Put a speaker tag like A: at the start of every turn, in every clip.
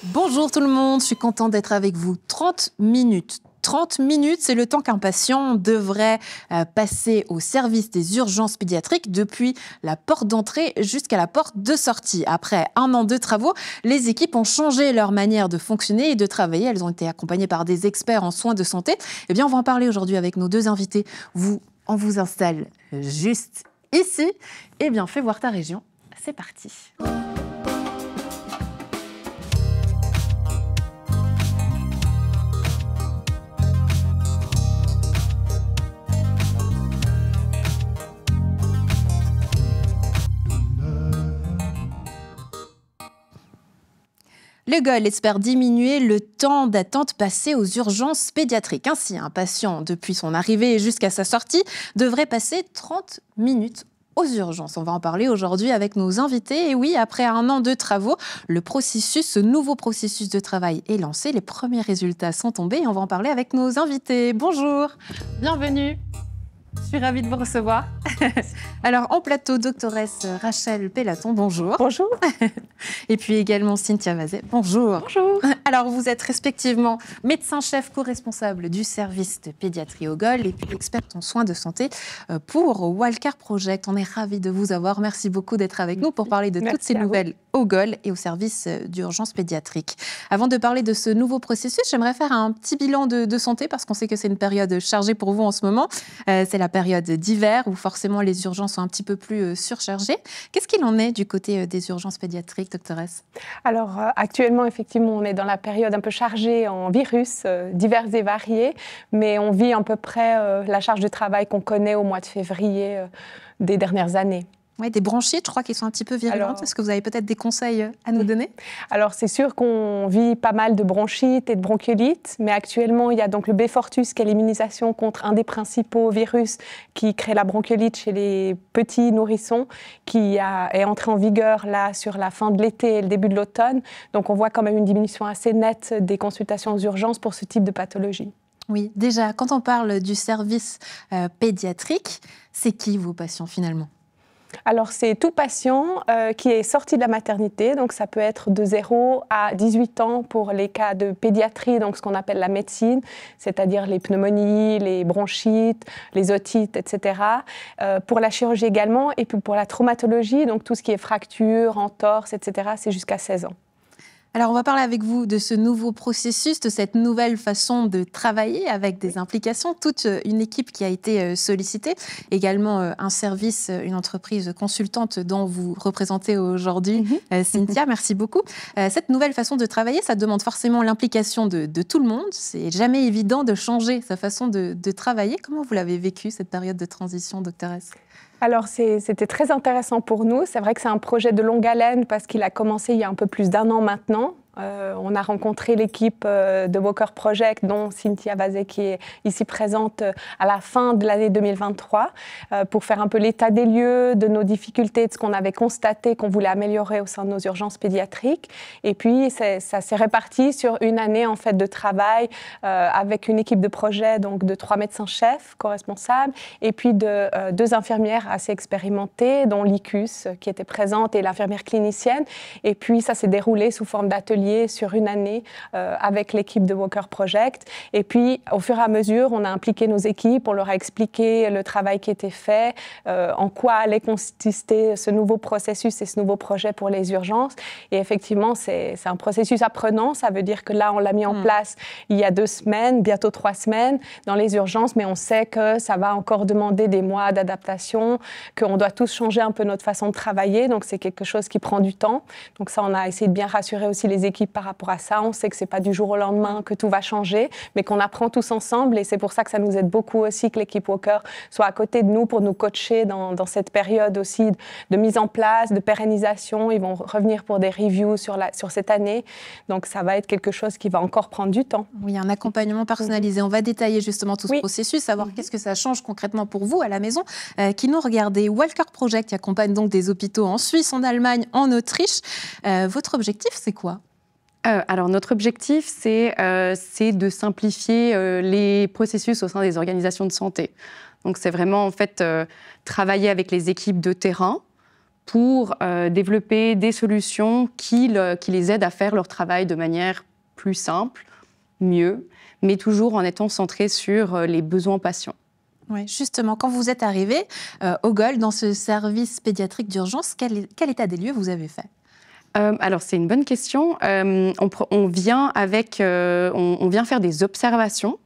A: Bonjour tout le monde, je suis contente d'être avec vous. 30 minutes. 30 minutes, c'est le temps qu'un patient devrait passer au service des urgences pédiatriques depuis la porte d'entrée jusqu'à la porte de sortie. Après 1 an de travaux, les équipes ont changé leur manière de fonctionner et de travailler. Elles ont été accompagnées par des experts en soins de santé. Eh bien, on va en parler aujourd'hui avec nos 2 invités. On vous installe juste ici. Eh bien, fais voir ta région. C'est parti. Le GOL espère diminuer le temps d'attente passé aux urgences pédiatriques. Ainsi, un patient, depuis son arrivée jusqu'à sa sortie, devrait passer 30 minutes aux urgences. On va en parler aujourd'hui avec nos invités. Et oui, après 1 an de travaux, ce nouveau processus de travail est lancé. Les premiers résultats sont tombés et on va en parler avec nos invités. Bonjour, bienvenue. Je suis ravie de vous recevoir. Alors, en plateau, doctoresse Rachel Pellaton, bonjour.
B: Bonjour.
A: Et puis également Cynthia Vazet, bonjour.
B: Bonjour.
A: Alors, vous êtes respectivement médecin-chef co-responsable du service de pédiatrie au GOL et puis experte en soins de santé pour Wildcare Project. On est ravis de vous avoir. Merci beaucoup d'être avec nous pour parler de toutes ces nouvelles au GOL et au service d'urgence pédiatrique. Avant de parler de ce nouveau processus, j'aimerais faire un petit bilan de santé parce qu'on sait que c'est une période chargée pour vous en ce moment. C'est la période d'hiver où forcément les urgences sont un petit peu plus surchargées. Qu'est-ce qu'il en est du côté des urgences pédiatriques, doctoresse ?
B: Alors actuellement, effectivement, on est dans la période un peu chargée en virus divers et variés, mais on vit à peu près la charge de travail qu'on connaît au mois de février des dernières années.
A: Ouais, des bronchites, je crois, qui sont un petit peu virulentes. Est-ce que vous avez peut-être des conseils à nous donner ?
B: Alors, c'est sûr qu'on vit pas mal de bronchites et de bronchiolites, mais actuellement, il y a donc le B-Fortus, qui est l'immunisation contre un des principaux virus qui crée la bronchiolite chez les petits nourrissons, qui est entré en vigueur là sur la fin de l'été et le début de l'automne. Donc, on voit quand même une diminution assez nette des consultations aux urgences pour ce type de pathologie.
A: Oui, déjà, quand on parle du service pédiatrique, c'est qui vos patients finalement ?
B: Alors, c'est tout patient qui est sorti de la maternité, donc ça peut être de 0 à 18 ans pour les cas de pédiatrie, donc ce qu'on appelle la médecine, c'est-à-dire les pneumonies, les bronchites, les otites, etc. Pour la chirurgie également, et puis pour la traumatologie, donc tout ce qui est fracture, entorse, etc., c'est jusqu'à 16 ans.
A: Alors, on va parler avec vous de ce nouveau processus, de cette nouvelle façon de travailler avec des implications. Toute une équipe qui a été sollicitée, également un service, une entreprise consultante dont vous représentez aujourd'hui, Cynthia, merci beaucoup. Cette nouvelle façon de travailler, ça demande forcément l'implication de tout le monde. C'est jamais évident de changer sa façon de travailler. Comment vous l'avez vécu, cette période de transition, doctoresse ?
B: Alors, c'était très intéressant pour nous. C'est vrai que c'est un projet de longue haleine parce qu'il a commencé il y a un peu plus d'1 an maintenant. On a rencontré l'équipe de Wildcare Project, dont Cynthia Vazet, qui est ici présente à la fin de l'année 2023, pour faire un peu l'état des lieux de nos difficultés, de ce qu'on avait constaté qu'on voulait améliorer au sein de nos urgences pédiatriques. Et puis, ça s'est réparti sur une année en fait, de travail avec une équipe de projet donc, de 3 médecins-chefs co-responsables et puis de 2 infirmières assez expérimentées, dont l'ICUS qui était présente et l'infirmière clinicienne. Et puis, ça s'est déroulé sous forme d'atelier sur une année avec l'équipe de Wildcare Project. Et puis, au fur et à mesure, on a impliqué nos équipes, on leur a expliqué le travail qui était fait, en quoi allait consister ce nouveau processus et ce nouveau projet pour les urgences. Et effectivement, c'est un processus apprenant. Ça veut dire que là, on l'a mis en place il y a 2 semaines, bientôt 3 semaines dans les urgences, mais on sait que ça va encore demander des mois d'adaptation, qu'on doit tous changer un peu notre façon de travailler. Donc, c'est quelque chose qui prend du temps. Donc ça, on a essayé de bien rassurer aussi les équipes par rapport à ça. On sait que ce n'est pas du jour au lendemain que tout va changer, mais qu'on apprend tous ensemble. Et c'est pour ça que ça nous aide beaucoup aussi que l'équipe Wildcare soit à côté de nous pour nous coacher dans cette période aussi de mise en place, de pérennisation. Ils vont revenir pour des reviews sur cette année. Donc, ça va être quelque chose qui va encore prendre du temps.
A: Oui, un accompagnement personnalisé. On va détailler justement tout ce processus, savoir qu'est-ce que ça change concrètement pour vous à la maison qui nous regardez. Wildcare Project qui accompagne donc des hôpitaux en Suisse, en Allemagne, en Autriche. Votre objectif, c'est quoi ?
C: Alors, notre objectif, c'est de simplifier les processus au sein des organisations de santé. Donc, c'est vraiment, en fait, travailler avec les équipes de terrain pour développer des solutions qui les aident à faire leur travail de manière plus simple, mieux, mais toujours en étant centré sur les besoins patients.
A: Oui, justement, quand vous êtes arrivé au GOL, dans ce service pédiatrique d'urgence, quel état des lieux vous avez fait ?
C: Alors, c'est une bonne question. On vient faire des observations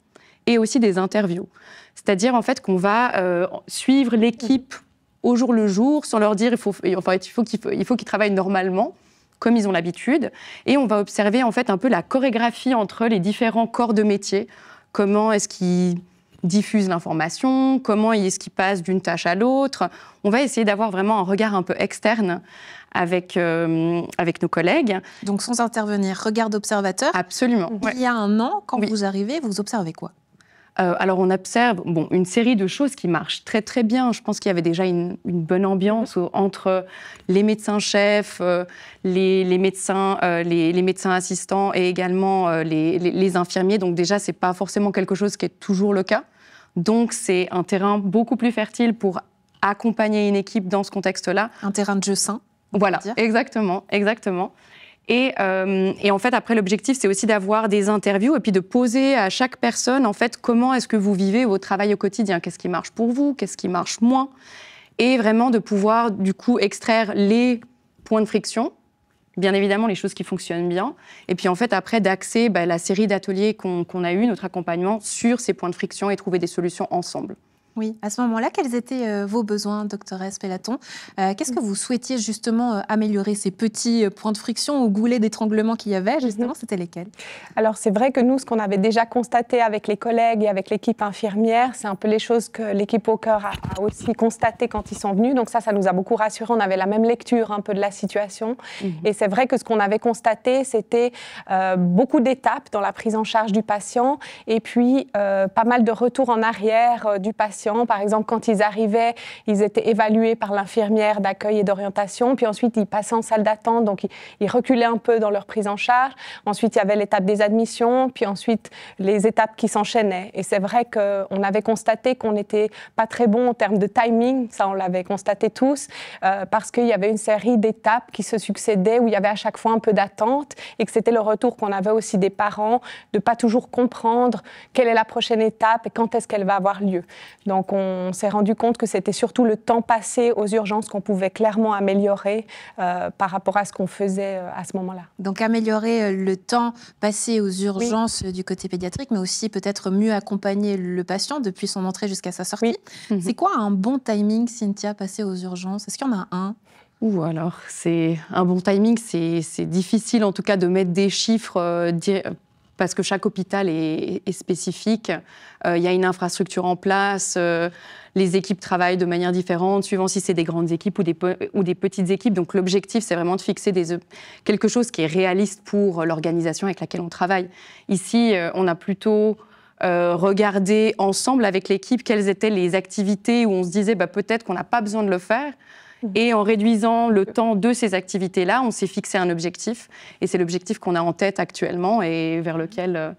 C: et aussi des interviews. C'est-à-dire, en fait, qu'on va suivre l'équipe au jour le jour, sans leur dire il faut qu'ils travaillent normalement, comme ils ont l'habitude. Et on va observer, en fait, un peu la chorégraphie entre les différents corps de métier. Comment est-ce qu'ils diffusent l'information, comment est-ce qu'ils passent d'une tâche à l'autre. On va essayer d'avoir vraiment un regard un peu externe avec nos collègues.
A: Donc sans intervenir, regard d'observateur.
C: Absolument.
A: Il y a un an, quand vous arrivez, vous observez quoi ?
C: Alors on observe une série de choses qui marchent très très bien. Je pense qu'il y avait déjà une bonne ambiance entre les médecins-chefs, les médecins assistants et également les infirmiers. Donc déjà, c'est pas forcément quelque chose qui est toujours le cas. Donc c'est un terrain beaucoup plus fertile pour accompagner une équipe dans ce contexte-là.
A: Un terrain de jeu sain.
C: Voilà, exactement. Et en fait, après, l'objectif, c'est aussi d'avoir des interviews et puis de poser à chaque personne, en fait, comment est-ce que vous vivez votre travail au quotidien ? Qu'est-ce qui marche pour vous ? Qu'est-ce qui marche moins ? Et vraiment de pouvoir, du coup, extraire les points de friction, bien évidemment, les choses qui fonctionnent bien. Et puis, en fait, après, d'axer la série d'ateliers qu'on a eu, notre accompagnement, sur ces points de friction et trouver des solutions ensemble.
A: Oui, à ce moment-là, quels étaient vos besoins, doctoresse Pellaton ? Qu'est-ce que vous souhaitiez justement améliorer, ces petits points de friction ou goulets d'étranglement qu'il y avait, justement, c'était lesquels ?
B: Alors c'est vrai que nous, ce qu'on avait déjà constaté avec les collègues et avec l'équipe infirmière, c'est un peu les choses que l'équipe Walker a aussi constatées quand ils sont venus. Donc ça nous a beaucoup rassurés. On avait la même lecture un peu de la situation. Et c'est vrai que ce qu'on avait constaté, c'était beaucoup d'étapes dans la prise en charge du patient et puis pas mal de retours en arrière du patient. Par exemple, quand ils arrivaient, ils étaient évalués par l'infirmière d'accueil et d'orientation. Puis ensuite, ils passaient en salle d'attente. Donc, ils reculaient un peu dans leur prise en charge. Ensuite, il y avait l'étape des admissions. Puis ensuite, les étapes qui s'enchaînaient. Et c'est vrai qu'on avait constaté qu'on n'était pas très bon en termes de timing. Ça, on l'avait constaté tous. Parce qu'il y avait une série d'étapes qui se succédaient où il y avait à chaque fois un peu d'attente. Et que c'était le retour qu'on avait aussi des parents de ne pas toujours comprendre quelle est la prochaine étape et quand est-ce qu'elle va avoir lieu. Donc, on s'est rendu compte que c'était surtout le temps passé aux urgences qu'on pouvait clairement améliorer par rapport à ce qu'on faisait à ce moment-là.
A: Donc, améliorer le temps passé aux urgences du côté pédiatrique, mais aussi peut-être mieux accompagner le patient depuis son entrée jusqu'à sa sortie. Oui. C'est quoi un bon timing, Cynthia, passé aux urgences ? Est-ce qu'il y en a un ?
C: Alors, c'est un bon timing, c'est difficile en tout cas de mettre des chiffres parce que chaque hôpital est spécifique. Il y a une infrastructure en place, les équipes travaillent de manière différente, suivant si c'est des grandes équipes ou des petites équipes. Donc l'objectif, c'est vraiment de fixer quelque chose qui est réaliste pour l'organisation avec laquelle on travaille. Ici, on a plutôt regardé ensemble avec l'équipe quelles étaient les activités où on se disait peut-être qu'on n'a pas besoin de le faire. Et en réduisant le temps de ces activités-là, on s'est fixé un objectif. Et c'est l'objectif qu'on a en tête actuellement et vers lequel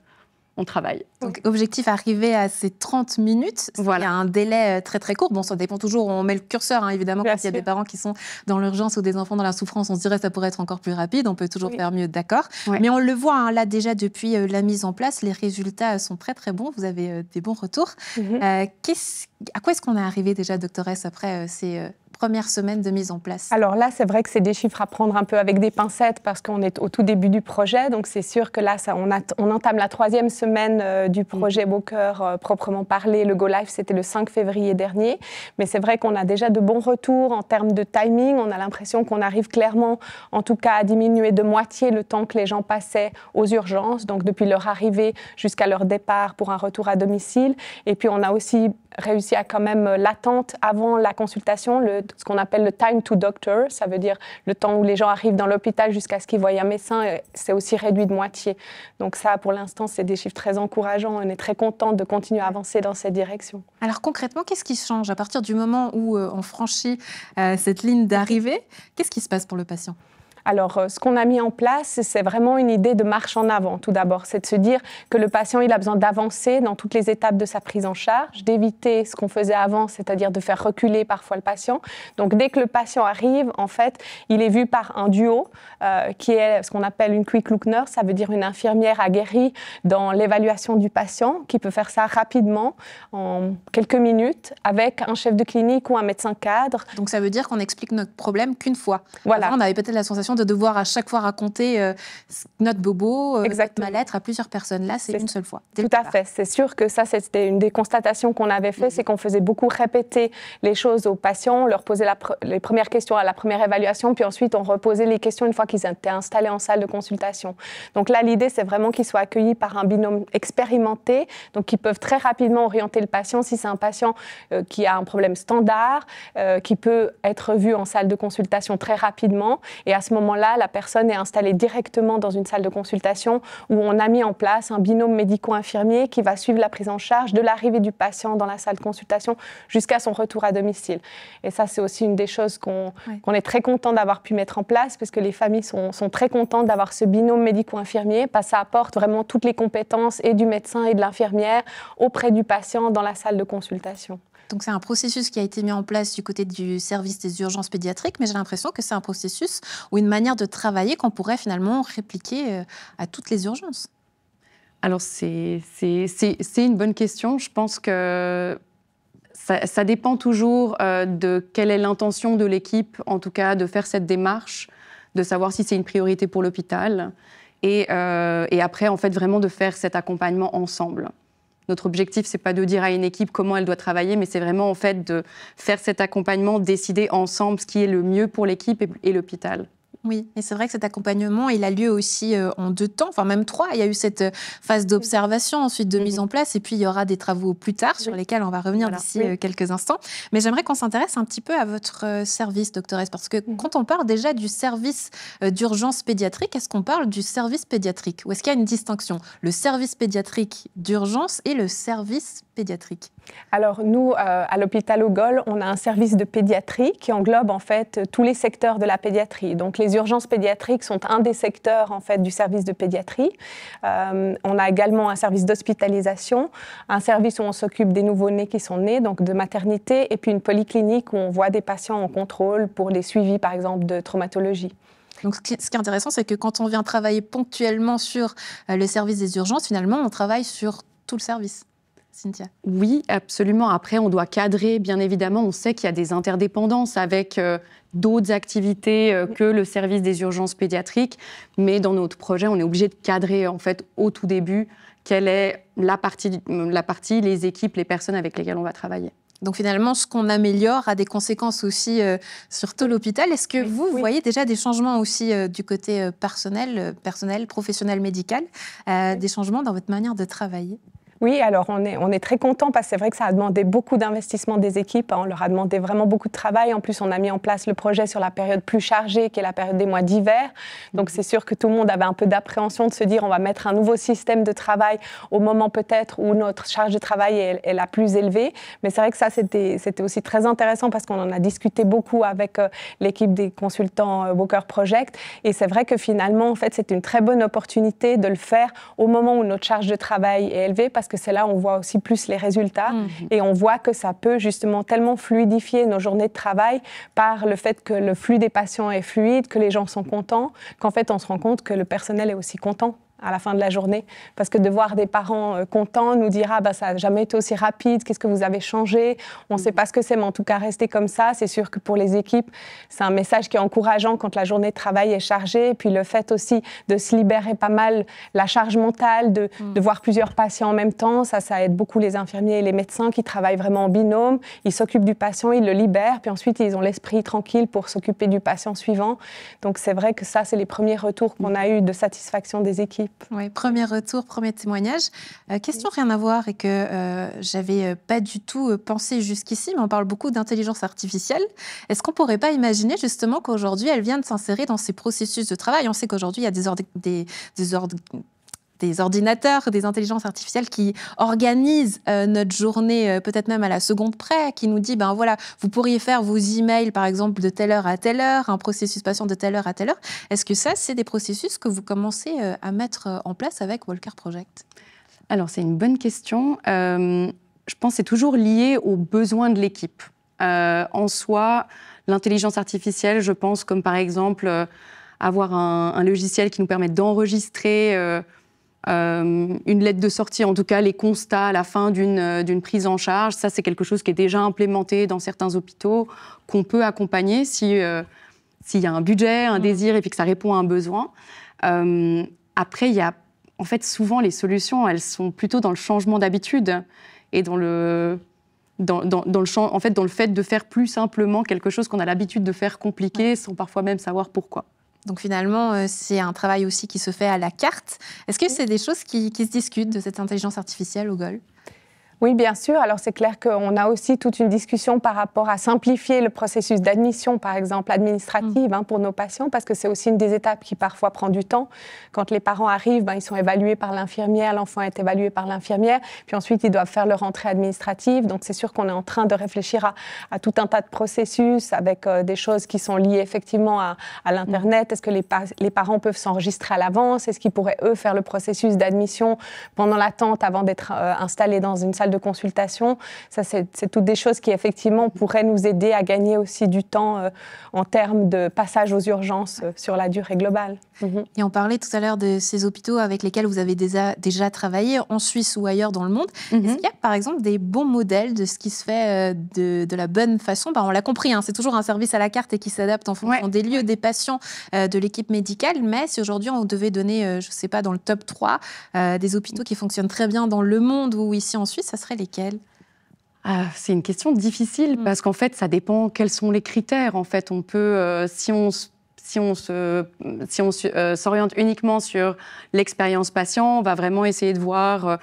C: on travaille.
A: Donc, objectif, arriver à ces 30 minutes. Voilà. Il y a un délai très, très court. Bon, ça dépend toujours, on met le curseur, évidemment, quand il y a des parents qui sont dans l'urgence ou des enfants dans la souffrance, on se dirait que ça pourrait être encore plus rapide, on peut toujours faire mieux, d'accord. Ouais. Mais on le voit, là, déjà, depuis la mise en place, les résultats sont très, très bons. Vous avez des bons retours. À quoi est-ce qu'on est arrivé déjà, doctoresse, après ces premières semaines de mise en place?
B: Alors là, c'est vrai que c'est des chiffres à prendre un peu avec des pincettes parce qu'on est au tout début du projet. Donc, c'est sûr que là, on entame la 3e semaine du projet Walker proprement parlé. Le Go Live, c'était le 5 février dernier. Mais c'est vrai qu'on a déjà de bons retours en termes de timing. On a l'impression qu'on arrive clairement, en tout cas, à diminuer de moitié le temps que les gens passaient aux urgences. Donc, depuis leur arrivée jusqu'à leur départ pour un retour à domicile. Et puis, on a aussi réussi à quand même l'attente avant la consultation, ce qu'on appelle le time to doctor, ça veut dire le temps où les gens arrivent dans l'hôpital jusqu'à ce qu'ils voient un médecin, c'est aussi réduit de moitié. Donc ça, pour l'instant, c'est des chiffres très encourageants. On est très content de continuer à avancer dans cette direction.
A: Alors concrètement, qu'est-ce qui change à partir du moment où on franchit cette ligne d'arrivée? Qu'est-ce qui se passe pour le patient?
B: Alors, ce qu'on a mis en place, c'est vraiment une idée de marche en avant, tout d'abord. C'est de se dire que le patient, il a besoin d'avancer dans toutes les étapes de sa prise en charge, d'éviter ce qu'on faisait avant, c'est-à-dire de faire reculer parfois le patient. Donc, dès que le patient arrive, en fait, il est vu par un duo qui est ce qu'on appelle une quick look nurse, ça veut dire une infirmière aguerrie dans l'évaluation du patient, qui peut faire ça rapidement, en quelques minutes, avec un chef de clinique ou un médecin cadre.
A: Donc ça veut dire qu'on explique notre problème qu'une fois.
B: Voilà.
A: Avant, on avait peut-être la sensation de devoir à chaque fois raconter notre bobo, notre mal-être à plusieurs personnes. Là, c'est une seule fois.
B: Tout à fait. C'est sûr que ça, c'était une des constatations qu'on avait fait, c'est qu'on faisait beaucoup répéter les choses aux patients, on leur posait les premières questions à la première évaluation, puis ensuite on reposait les questions une fois qu'ils étaient installés en salle de consultation. Donc là, l'idée, c'est vraiment qu'ils soient accueillis par un binôme expérimenté, donc qui peuvent très rapidement orienter le patient si c'est un patient qui a un problème standard, qui peut être vu en salle de consultation très rapidement. Et à ce moment-là, la personne est installée directement dans une salle de consultation où on a mis en place un binôme médico-infirmier qui va suivre la prise en charge de l'arrivée du patient dans la salle de consultation jusqu'à son retour à domicile. Et ça, c'est aussi une des choses qu'on est très content d'avoir pu mettre en place, parce que les familles sont très contentes d'avoir ce binôme médico-infirmier, parce que ça apporte vraiment toutes les compétences et du médecin et de l'infirmière auprès du patient dans la salle de consultation.
A: Donc c'est un processus qui a été mis en place du côté du service des urgences pédiatriques, mais j'ai l'impression que c'est un processus ou une manière de travailler qu'on pourrait finalement répliquer à toutes les urgences.
C: Alors c'est une bonne question. Je pense que ça dépend toujours de quelle est l'intention de l'équipe, en tout cas de faire cette démarche, de savoir si c'est une priorité pour l'hôpital et après en fait vraiment de faire cet accompagnement ensemble. Notre objectif, c'est pas de dire à une équipe comment elle doit travailler, mais c'est vraiment en fait de faire cet accompagnement, décider ensemble ce qui est le mieux pour l'équipe et l'hôpital.
A: Oui, et c'est vrai que cet accompagnement, il a lieu aussi en 2 temps, enfin même 3. Il y a eu cette phase d'observation, ensuite de mise en place, et puis il y aura des travaux plus tard sur lesquels on va revenir d'ici quelques instants. Mais j'aimerais qu'on s'intéresse un petit peu à votre service, doctoresse, parce que quand on parle déjà du service d'urgence pédiatrique, est-ce qu'on parle du service pédiatrique? Ou est-ce qu'il y a une distinction? Le service pédiatrique d'urgence et le service pédiatrique?
B: Alors nous, à l'hôpital Augol, on a un service de pédiatrie qui englobe en fait tous les secteurs de la pédiatrie. Donc les urgences pédiatriques sont un des secteurs en fait du service de pédiatrie. On a également un service d'hospitalisation, un service où on s'occupe des nouveau-nés qui sont nés, donc de maternité, et puis une polyclinique où on voit des patients en contrôle pour les suivis par exemple de traumatologie.
A: Donc, ce qui est intéressant, c'est que quand on vient travailler ponctuellement sur le service des urgences, finalement, on travaille sur tout le service. Cynthia.
C: Oui, absolument. Après, on doit cadrer, bien évidemment. On sait qu'il y a des interdépendances avec d'autres activités que le service des urgences pédiatriques. Mais dans notre projet, on est obligé de cadrer, en fait, au tout début, quelle est la partie, les équipes, les personnes avec lesquelles on va travailler.
A: Donc finalement, ce qu'on améliore a des conséquences aussi sur tout l'hôpital. Est-ce que vous voyez déjà des changements aussi du côté personnel, professionnel, médical, des changements dans votre manière de travailler ?
B: Oui, alors on est très contents parce que c'est vrai que ça a demandé beaucoup d'investissement des équipes. On leur a demandé vraiment beaucoup de travail. En plus, on a mis en place le projet sur la période plus chargée, qui est la période des mois d'hiver. Donc c'est sûr que tout le monde avait un peu d'appréhension de se dire on va mettre un nouveau système de travail au moment peut-être où notre charge de travail est la plus élevée. Mais c'est vrai que ça, c'était aussi très intéressant parce qu'on en a discuté beaucoup avec l'équipe des consultants Walker Project. Et c'est vrai que finalement, en fait, c'est une très bonne opportunité de le faire au moment où notre charge de travail est élevée, parce que c'est là où on voit aussi plus les résultats et on voit que ça peut justement tellement fluidifier nos journées de travail par le fait que le flux des patients est fluide, que les gens sont contents, qu'en fait on se rend compte que le personnel est aussi content à la fin de la journée, parce que de voir des parents contents, nous dire « Ah, bah, ça n'a jamais été aussi rapide, qu'est-ce que vous avez changé ?» On ne sait pas ce que c'est, mais en tout cas, rester comme ça, c'est sûr que pour les équipes, c'est un message qui est encourageant quand la journée de travail est chargée. Et puis le fait aussi de se libérer pas mal la charge mentale, de voir plusieurs patients en même temps, ça aide beaucoup les infirmiers et les médecins qui travaillent vraiment en binôme. Ils s'occupent du patient, ils le libèrent, puis ensuite, ils ont l'esprit tranquille pour s'occuper du patient suivant. Donc c'est vrai que ça, c'est les premiers retours qu'on a eus de satisfaction des équipes.
A: Oui, premier retour, premier témoignage. Question rien à voir et que j'avais pas du tout pensé jusqu'ici, mais on parle beaucoup d'intelligence artificielle. Est-ce qu'on pourrait pas imaginer justement qu'aujourd'hui, elle vient de s'insérer dans ces processus de travail? On sait qu'aujourd'hui, il y a des ordinateurs, des intelligences artificielles qui organisent notre journée, peut-être même à la seconde près, qui nous dit, ben voilà, vous pourriez faire vos emails, par exemple, de telle heure à telle heure, un processus patient de telle heure à telle heure. Est-ce que ça, c'est des processus que vous commencez à mettre en place avec Walker Project?
C: Alors, c'est une bonne question. Je pense que c'est toujours lié aux besoins de l'équipe. En soi, l'intelligence artificielle, je pense, comme par exemple avoir un logiciel qui nous permet d'enregistrer une lettre de sortie, en tout cas les constats à la fin d'une prise en charge. Ça, c'est quelque chose qui est déjà implémenté dans certains hôpitaux, qu'on peut accompagner s'il y a un budget, un désir et puis que ça répond à un besoin. Après, il y a en fait souvent les solutions, elles sont plutôt dans le changement d'habitude et dans le fait de faire plus simplement quelque chose qu'on a l'habitude de faire compliqué sans parfois même savoir pourquoi.
A: Donc finalement, c'est un travail aussi qui se fait à la carte. Est-ce que c'est des choses qui se discutent de cette intelligence artificielle au GOL?
B: Oui, bien sûr. Alors, c'est clair qu'on a aussi toute une discussion par rapport à simplifier le processus d'admission, par exemple, administrative pour nos patients, parce que c'est aussi une des étapes qui parfois prend du temps. Quand les parents arrivent, ils sont évalués par l'infirmière, l'enfant est évalué par l'infirmière, puis ensuite, ils doivent faire leur entrée administrative. Donc, c'est sûr qu'on est en train de réfléchir à tout un tas de processus avec des choses qui sont liées effectivement à l'Internet. Est-ce que les parents peuvent s'enregistrer à l'avance? Est-ce qu'ils pourraient, eux, faire le processus d'admission pendant l'attente avant d'être installés dans une salle de consultation? Ça, c'est toutes des choses qui, effectivement, pourraient nous aider à gagner aussi du temps en termes de passage aux urgences sur la durée globale.
A: Et on parlait tout à l'heure de ces hôpitaux avec lesquels vous avez déjà travaillé en Suisse ou ailleurs dans le monde. Est-ce qu'il y a, par exemple, des bons modèles de ce qui se fait de la bonne façon? On l'a compris, c'est toujours un service à la carte et qui s'adapte en fonction des lieux, des patients, de l'équipe médicale. Mais si aujourd'hui, on devait donner, je ne sais pas, dans le top 3, des hôpitaux qui fonctionnent très bien dans le monde ou ici en Suisse, ça serait lesquels?
C: C'est une question difficile parce qu'en fait, ça dépend quels sont les critères. En fait, on peut, si on s'oriente uniquement sur l'expérience patient, on va vraiment essayer de voir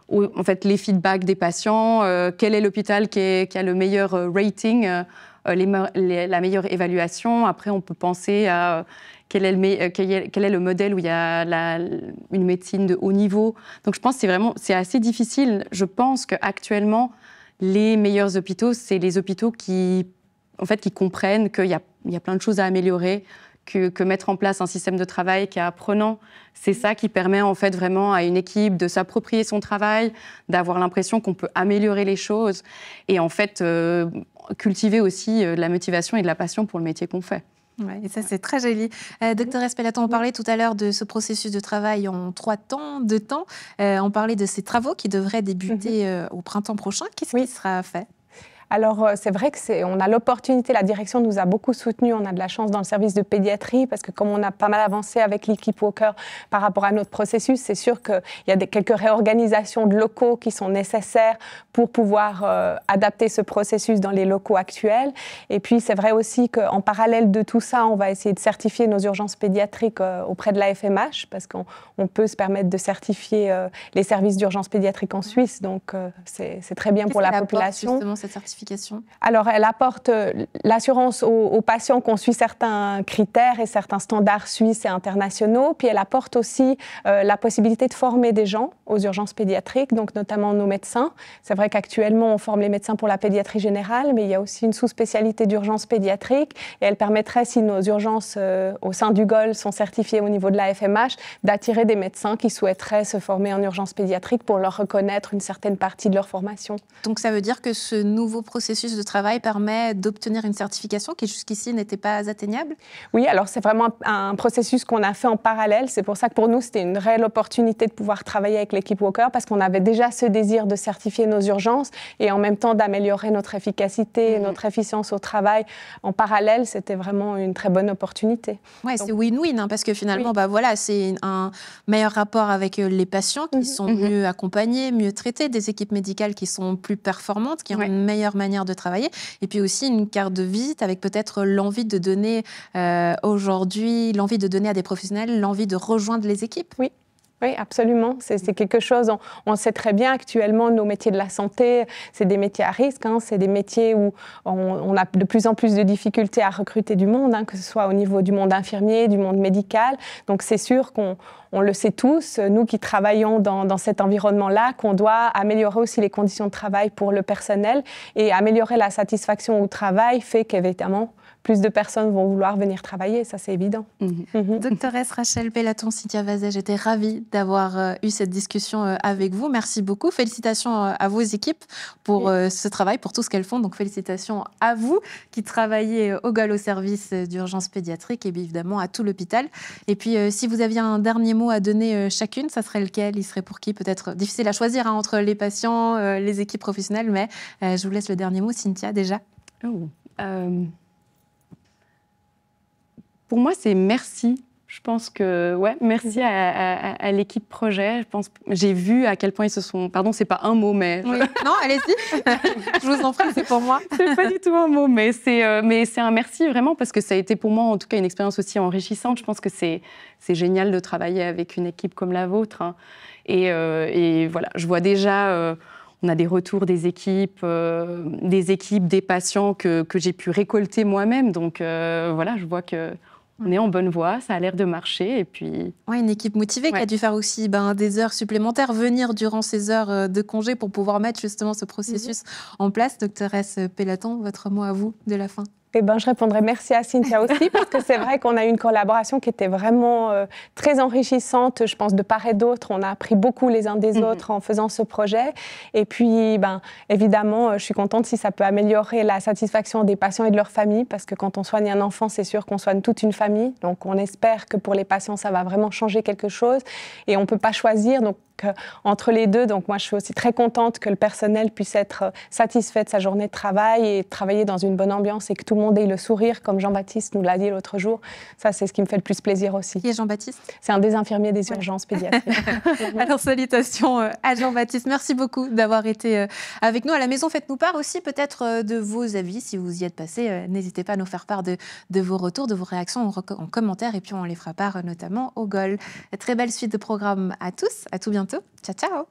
C: en fait, les feedbacks des patients, quel est l'hôpital qui a le meilleur rating, la meilleure évaluation. Après, on peut penser à quel est le modèle où il y a une médecine de haut niveau. Donc, je pense que c'est assez difficile. Je pense qu'actuellement, les meilleurs hôpitaux, c'est les hôpitaux qui comprennent qu'il y a plein de choses à améliorer, que mettre en place un système de travail qui est apprenant, c'est ça qui permet en fait vraiment à une équipe de s'approprier son travail, d'avoir l'impression qu'on peut améliorer les choses et en fait cultiver aussi de la motivation et de la passion pour le métier qu'on fait.
A: Ouais, et ça, c'est très joli. Docteur Espelato, on parlait tout à l'heure de ce processus de travail en 2 temps. On parlait de ces travaux qui devraient débuter au printemps prochain. Qu'est-ce qui sera fait?
B: Alors, c'est vrai qu'on a l'opportunité, la direction nous a beaucoup soutenus, on a de la chance dans le service de pédiatrie, parce que comme on a pas mal avancé avec l'équipe Walker par rapport à notre processus, c'est sûr qu'il y a quelques réorganisations de locaux qui sont nécessaires pour pouvoir adapter ce processus dans les locaux actuels. Et puis, c'est vrai aussi qu'en parallèle de tout ça, on va essayer de certifier nos urgences pédiatriques auprès de la FMH, parce qu'on peut se permettre de certifier les services d'urgence pédiatrique en Suisse, donc c'est très bien pour la population.
A: Justement, cette certification.
B: Alors, elle apporte l'assurance aux patients qu'on suit certains critères et certains standards suisses et internationaux. Puis, elle apporte aussi la possibilité de former des gens aux urgences pédiatriques, donc notamment nos médecins. C'est vrai qu'actuellement, on forme les médecins pour la pédiatrie générale, mais il y a aussi une sous-spécialité d'urgence pédiatrique. Et elle permettrait, si nos urgences au sein du GOL sont certifiées au niveau de la FMH, d'attirer des médecins qui souhaiteraient se former en urgence pédiatrique pour leur reconnaître une certaine partie de leur formation.
A: Donc, ça veut dire que ce nouveau processus de travail permet d'obtenir une certification qui jusqu'ici n'était pas atteignable?
B: Oui, alors c'est vraiment un processus qu'on a fait en parallèle. C'est pour ça que pour nous, c'était une réelle opportunité de pouvoir travailler avec l'équipe Walker parce qu'on avait déjà ce désir de certifier nos urgences et en même temps d'améliorer notre efficacité, notre efficience au travail. En parallèle, c'était vraiment une très bonne opportunité.
A: Oui, c'est win-win parce que finalement, c'est un meilleur rapport avec les patients qui sont mieux accompagnés, mieux traités, des équipes médicales qui sont plus performantes, qui ont une meilleure manière de travailler, et puis aussi une carte de visite avec peut-être l'envie de donner aujourd'hui, l'envie de donner à des professionnels l'envie de rejoindre les équipes.
B: Oui. Oui, absolument. C'est quelque chose, on sait très bien actuellement, nos métiers de la santé, c'est des métiers à risque, hein, c'est des métiers où on a de plus en plus de difficultés à recruter du monde, hein, que ce soit au niveau du monde infirmier, du monde médical. Donc c'est sûr qu'on le sait tous, nous qui travaillons dans cet environnement-là, qu'on doit améliorer aussi les conditions de travail pour le personnel, et améliorer la satisfaction au travail fait qu'évidemment, plus de personnes vont vouloir venir travailler, ça c'est évident.
A: Doctoresse Rachel Pellaton, Cynthia Vazet, j'étais ravie d'avoir eu cette discussion avec vous. Merci beaucoup. Félicitations à vos équipes pour ce travail, pour tout ce qu'elles font. Donc félicitations à vous qui travaillez au GOL, au service d'urgence pédiatrique, et bien évidemment à tout l'hôpital. Et puis si vous aviez un dernier mot à donner chacune, ça serait lequel? Il serait pour qui? Peut-être difficile à choisir hein, entre les patients, les équipes professionnelles, mais je vous laisse le dernier mot. Cynthia, déjà.
C: Pour moi, c'est merci. Je pense que, merci à l'équipe projet. J'ai vu à quel point ils se sont... Pardon, c'est pas un mot, mais...
A: Oui. Non, allez-y. Je vous en prie, c'est pour moi.
C: C'est pas du tout un mot, mais c'est un merci vraiment parce que ça a été pour moi, en tout cas, une expérience aussi enrichissante. Je pense que c'est génial de travailler avec une équipe comme la vôtre. Hein. Et voilà, je vois déjà... on a des retours des équipes, des patients que j'ai pu récolter moi-même. Donc voilà, je vois qu'on est en bonne voie, ça a l'air de marcher. Et puis...
A: Ouais, une équipe motivée qui a dû faire aussi des heures supplémentaires, venir durant ces heures de congé pour pouvoir mettre justement ce processus en place. Doctoresse Pellaton, votre mot à vous de la fin?
B: Eh ben, je répondrai merci à Cynthia aussi, parce que c'est vrai qu'on a eu une collaboration qui était vraiment très enrichissante. Je pense de part et d'autre, on a appris beaucoup les uns des autres en faisant ce projet. Et puis, évidemment, je suis contente si ça peut améliorer la satisfaction des patients et de leurs familles, parce que quand on soigne un enfant, c'est sûr qu'on soigne toute une famille. Donc, on espère que pour les patients, ça va vraiment changer quelque chose. Et on ne peut pas choisir. Donc, entre les deux, donc moi je suis aussi très contente que le personnel puisse être satisfait de sa journée de travail et travailler dans une bonne ambiance et que tout le monde ait le sourire, comme Jean-Baptiste nous l'a dit l'autre jour. Ça, c'est ce qui me fait le plus plaisir aussi.
A: Qui est Jean-Baptiste?
B: C'est un des infirmiers des urgences pédiatriques.
A: Alors salutations à Jean-Baptiste. Merci beaucoup d'avoir été avec nous à la maison. Faites-nous part aussi peut-être de vos avis si vous y êtes passé. N'hésitez pas à nous faire part de vos retours, de vos réactions en commentaire et puis on les fera part notamment au GOL. Très belle suite de programmes à tous. À tout bientôt. Ciao, ciao.